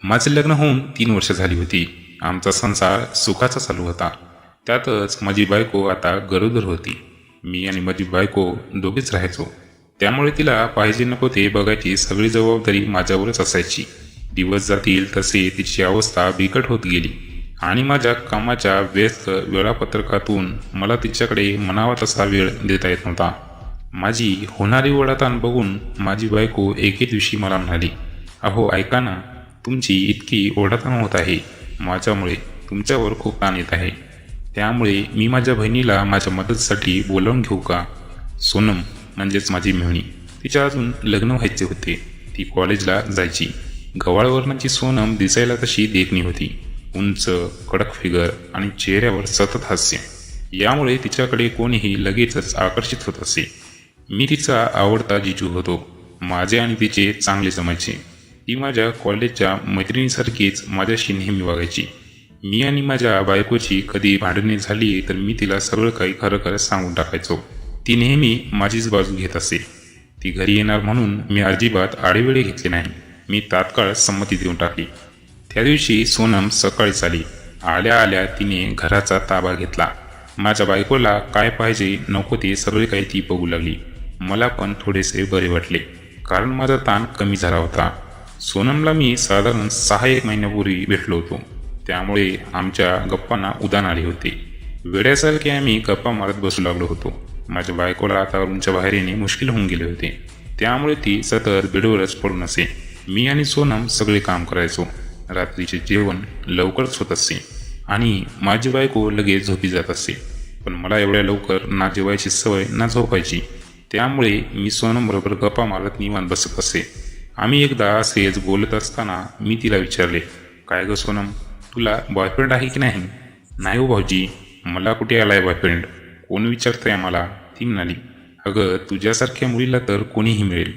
माझे लग्न होऊन 3 वर्ष झाली होती. आमचा संसार सुखाचा चालू होता. त्यातच माझी बायको आता गरोदर होती. मी आणि माझी बायको दोघेच राहायचो. त्यामुळे तिला पाहिजे नको ते बघायची सगळी जबाबदारी माझ्यावरच असायची. दिवस जातील तसे तिची अवस्था बिकट होत गेली आणि माझ्या कामाच्या व्यस्त वेळापत्रकातून मला तिच्याकडे म्हणावा तसा वेळ देता येत नव्हता. माझी होणारी ओढाताण बघून माझी बायको एके दिवशी मला म्हणाली, अहो ऐका ना, तुमची इतकी ओढाताण होत आहे, माझ्यामुळे तुमच्यावर खूप ताण येत आहे. त्यामुळे मी माझ्या बहिणीला माझ्या मदतीसाठी बोलावून घेऊ का? सोनम म्हणजेच माझी मेहुणी, तिच्या अजून लग्न व्हायचे होते. ती कॉलेजला जायची. गवाळवर्णाची सोनम दिसायला तशी देखणी होती. उंच, कडक फिगर आणि चेहऱ्यावर सतत हास्य. यामुळे तिच्याकडे कोणीही लगेचच आकर्षित होत असे. मी तिचा आवडता जिजू होतो. माझे आणि तिचे चांगले जमायचे. ती माझ्या कॉलेजच्या मैत्रिणीसारखीच माझ्याशी नेहमी वागायची. मी आणि माझ्या बायकोची कधी भांडणे झाली तर मी तिला सगळं काही खरं खरं सांगून टाकायचो. ती नेहमी माझीच बाजू घेत असे. ती घरी येणार म्हणून मी अजिबात आडेवेळे घेतले नाही. मी तात्काळ संमती देऊन टाकली. त्या दिवशी सोनम सकाळीच आली. आल्या आल्या तिने घराचा ताबा घेतला. माझ्या बायकोला काय पाहिजे नको ते सगळे काही ती बघू लागली. मला पण थोडेसे बरे वाटले, कारण माझा ताण कमी झाला होता. सोनमला मी साधारण 6-1 महिन्यापूर्वी भेटलो होतो. त्यामुळे आमच्या गप्पांना उधाण आले होते. वेड्यासारखे आम्ही गप्पा मारत बसू लागलो होतो. माझ्या बायकोला आता रूमच्या बाहेर येणे मुश्किल होऊन गेले होते. त्यामुळे ती सतत बेडवरच पडून असे. मी आणि सोनम सगळे काम करायचो. रात्रीचे जेवण लवकरच होत असे आणि माझी बायको लगेच झोपी जात असे. पण मला एवढ्या लवकर ना जेवायची सवय ना झोपायची. त्यामुळे मी सोनमबरोबर गप्पा मारत निवांत बसत असे. आम्ही एकदा असेच बोलत असताना मी तिला विचारले, काय गं सोनम, तुला बॉयफ्रेंड आहे की नाही? नाही हो भाऊजी, मला कुठे आलाय बॉयफ्रेंड, कोण विचारतंय मला? ती म्हणाली, अगं तुझ्यासारख्या मुलीला तर कोणीही मिळेल.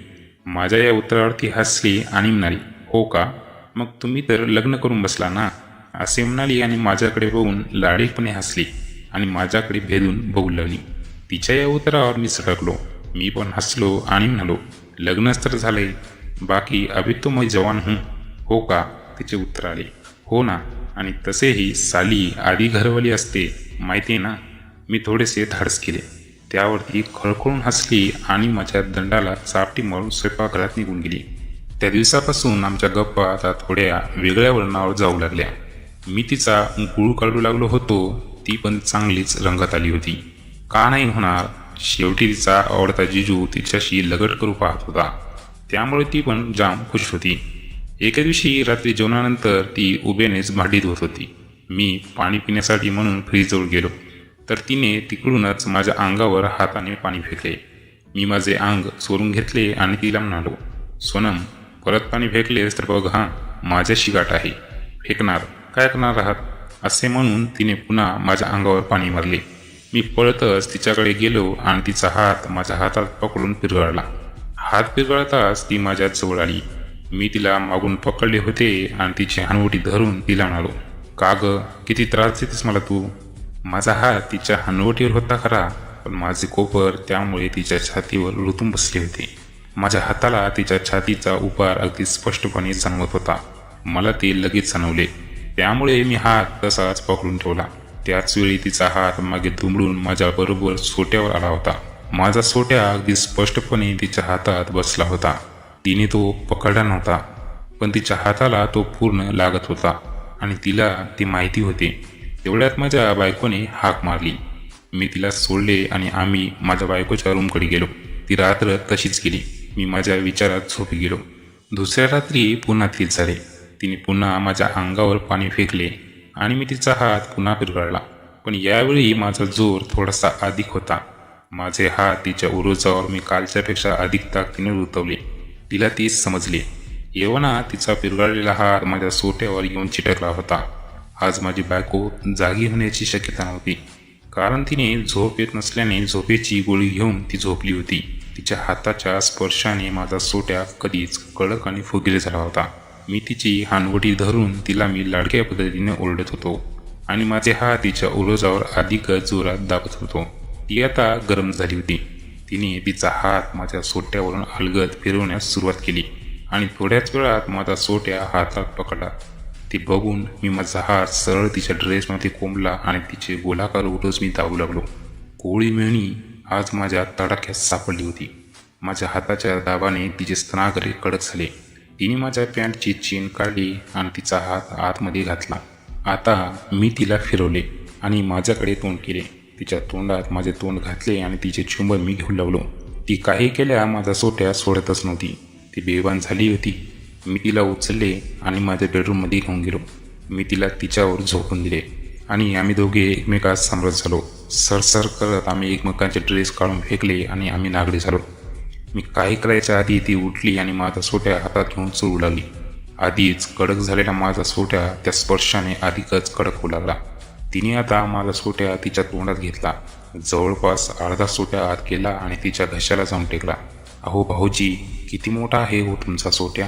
माझ्या या उत्तरावर ती हसली आणि म्हणाली, हो का, मग तुम्ही तर लग्न करून बसला ना, असे म्हणाली आणि माझ्याकडे बघून लाडीपणे हसली आणि माझ्याकडे भेदून बघू लागली. तिच्या या उत्तरावर मी सटकलो. मी पण हसलो आणि म्हणालो, लग्नच तर झाले, बाकी अभी तो मैं जवान हूँ. हो का, तिचे उत्तर आले, हो ना, आणि तसेही साली आधी घरवाली असते माहिती आहे ना. मी थोडेसे धाडस केले. त्यावरती खळखळून हसली आणि माझ्या दंडाला चापटी मारून स्वयंपाकघरात निघून गेली. त्या दिवसापासून आमच्या गप्पा आता थोड्या वेगळ्या वळणावर जाऊ लागल्या. मी तिचा गुळ काढू लागलो होतो, ती पण चांगलीच रंगात आली होती. का नाही होणार, शेवटी तिचा आवडता जिजू तिच्याशी लगट करू पाहत होता. त्यामुळे ती पण जाम खुश होती. एके दिवशी रात्री जेवणानंतर ती उभ्यानेच भांडी धुत होती. मी पाणी पिण्यासाठी म्हणून फ्रीजजवळ गेलो तर तिने तिकडूनच माझ्या अंगावर हाताने पाणी फेकले. मी माझे अंग चोरून घेतले आणि तिला म्हणालो, सोनम, परत पाणी फेकलेस तर बघ हां, माझ्याशी गाठ आहे, फेकणार काय करणार आहात? असे म्हणून तिने पुन्हा माझ्या अंगावर पाणी मारले. मी पळतच तिच्याकडे गेलो आणि तिचा हात माझ्या हातात पकडून पिरगाळला. हात पिरगाळताच ती माझ्या जवळ आली. मी तिला मागून पकडले होते आणि तिची हनवटी धरून तिला म्हणालो, का गं, किती त्रास देतेस मला तू? माझा हात तिच्या हनवटीवर होता खरा, पण माझे कोपर त्यामुळे तिच्या छातीवर रुतून बसले होते. माझ्या हाताला तिच्या छातीचा उभार अगदी स्पष्टपणे जाणवत होता. मला ते लगेच जाणवले. त्यामुळे मी हात तसाच पकडून ठेवला. त्याच वेळी तिचा हात मागे दुमडून माझ्या बरोबर सोट्यावर आला होता. माझा सोट्या अगदी स्पष्टपणे तिच्या हातात बसला होता. तिने तो पकडला नव्हता, पण तिच्या हाताला तो पूर्ण लागत होता आणि तिला ती माहिती होती. तेवढ्यात माझ्या बायकोने हाक मारली. मी तिला सोडले आणि आम्ही माझ्या बायकोच्या रूमकडे गेलो. ती रात्र तशीच गेली. मी माझ्या विचारात झोपी गेलो. दुसऱ्या रात्री पुन्हा तेच झाले. तिने पुन्हा माझ्या अंगावर पाणी फेकले आणि मी तिचा हात पुन्हा पिरगाळला, पण यावेळी माझा जोर थोडासा अधिक होता. माझे हात तिच्या उरोजावर मी कालच्यापेक्षा अधिक ताकदीने रुतवले. तिला तीच समजले. येवना तिचा पिरगाळलेला हात माझ्या सोट्यावर येऊन चिटकला होता. आज माझी बायको जागी होण्याची शक्यता नव्हती, कारण तिने झोप येत नसल्याने झोपेची गोळी घेऊन ती झोपली होती. तिच्या हाताच्या स्पर्शाने माझा सोट्या कधीच कडक आणि फुगीर झाला होता. मी तिची हानवटी धरून तिला मी लाडक्या पद्धतीने ओरडत होतो आणि माझे हात तिच्या उरोजावर अधिकच जोरात दाबत होतो. ती आता गरम झाली होती. तिने तिचा हात माझ्या सोट्यावरून अलगद फिरवण्यास सुरुवात केली आणि थोड्याच वेळात माझा सोट्या हातात पकडला. ती बघून मी माझा हात सरळ तिच्या ड्रेसमध्ये कोंबला आणि तिचे गोलाकार ओठच मी दाबू लागलो. कोळी मिळणी आज माझ्या तडाख्यात सापडली होती. माझ्या हाताच्या दाबाने तिचे स्तनाग्रे कडक झाले. तिने माझ्या पॅन्टची चेन काढली आणि तिचा हात आतमध्ये घातला. आता मी तिला फिरवले आणि माझ्याकडे तोंड केले. तिच्या तोंडात माझे तोंड घातले आणि तिचे चुंबन मी घेऊ लागलो. ती काही केल्या माझा सोट्या सोडतच नव्हती. ती बेभान झाली होती. मी तिला उचलले आणि माझ्या बेडरूममध्ये घेऊन गेलो. मी तिला तिच्यावर झोपून दिले आणि आम्ही दोघे एकमेकास समरत झालो. सरसर करत आम्ही एकमेकांचे ड्रेस काढून फेकले आणि आम्ही नागडे झालो. मी काही करायच्या आधी ती उठली आणि माझा सोट्या हातात घेऊन चोरू लागली. आधीच कडक झालेला माझा सोट्या त्या स्पर्शाने अधिकच कडक होऊ लागला. तिने आता माझा सोट्या तिच्या तोंडात घेतला. जवळपास अर्धा सोट्या आत गेला आणि तिच्या घशाला जाऊन टेकला. अहो भाऊजी, किती मोठा आहे हो तुमचा सोट्या.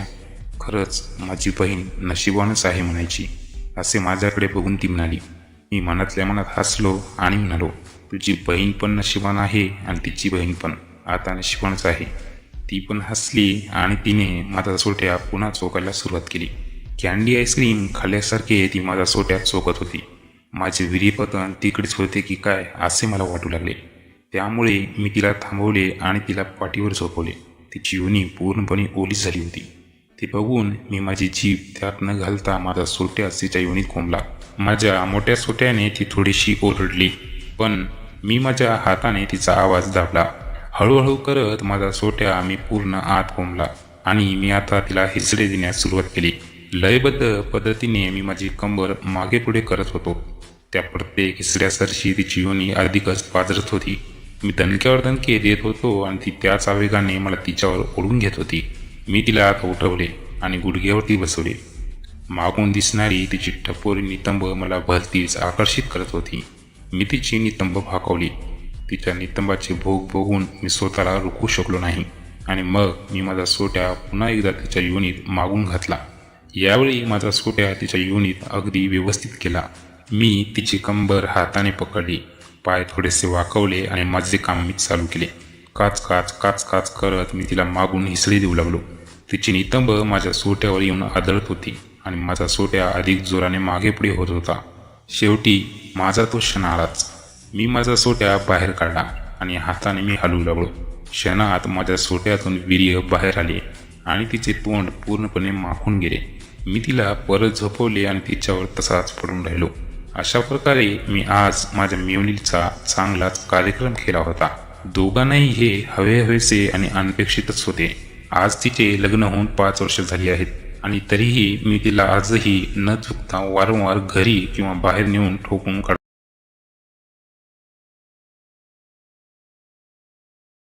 खरंच माझी बहीण नशिबानच आहे म्हणायची, असे माझ्याकडे बघून ती म्हणाली. मी मनातल्या मनात हसलो आणि म्हणालो, तुझी बहीण पण नशिबान आहे आणि तिची बहीण पण आता नशिबानच आहे. ती पण हसली आणि तिने माझा सोट्या पुन्हा चोकायला सुरुवात केली. कॅन्डी आईस्क्रीम खाल्ल्यासारखे ती माझा सोट्यात चोकत होती. माझे विरीपतन तिकडेच होते की काय असे मला वाटू लागले. त्यामुळे मी तिला थांबवले आणि तिला पाठीवर झोपवले. तिची योनी पूर्णपणे ओली झाली होती. ते बघून मी माझी जीभ त्यात न घालता माझा सोट्या तिच्या योनीत कोंबला. माझ्या मोठ्या सोट्याने ती थोडीशी ओरडली, पण मी माझ्या हाताने तिचा आवाज दाबला. हळूहळू करत माझा सोट्या मी पूर्ण आत कोंबला आणि मी आता तिला हिसडे देण्यास सुरुवात केली. लयबद्ध पद्धतीने मी माझी कंबर मागे पुढे करत होतो. त्या प्रत्येक हिसड्यासरशी तिची योनी अधिकच पाजरत होती. मी दणक्यावर दणके देत होतो आणि ती त्याच आवेगाने मला तिच्यावर ओढून घेत होती. मी तिला आत उठवले आणि गुडघ्यावरती बसवले. मागून दिसणारी तिची टपोरी नितंब मला भलतीच आकर्षित करत होती. मी तिची नितंब भाकावली. तिच्या नितंबाचे भोग बघून मी स्वतःला रोखू शकलो नाही आणि मग मी माझा सोट्या पुन्हा एकदा तिच्या योनीत मागून घातला. यावेळी माझा सोट्या तिच्या योनीत अगदी व्यवस्थित केला. मी तिची कंबर हाताने पकडली, पाय थोडेसे वाकवले आणि माझे काम मी चालू केले. काच काच काच काच करत मी तिला मागून हिसडी देऊ लागलो. तिची नितंब माझ्या सोट्यावर येऊन आदळत होती आणि माझा सोट्या अधिक जोराने मागे पुढे होत होता. शेवटी माझा तो क्षण आलाच. मी माझा सोट्या बाहेर काढला आणि हाताने मी हलवू लागलो. क्षणात माझ्या सोट्यातून वीर्य बाहेर आले आणि तिचे तोंड पूर्णपणे माखून गेले. मी तिला परत झोपवले आणि तिच्यावर तसाच पडून राहिलो. अशा प्रकारे मी आज माझ्या मिळवणीचा चांगलाच कार्यक्रम केला होता. दोघांनाही हे हवेहवेसे आणि अनपेक्षितच होते. आज तिचे लग्न होऊन 5 वर्ष झाली आहेत आणि तरीही मी तिला आजही न चुकता वारंवार घरी किंवा बाहेर नेऊन ठोकून काढ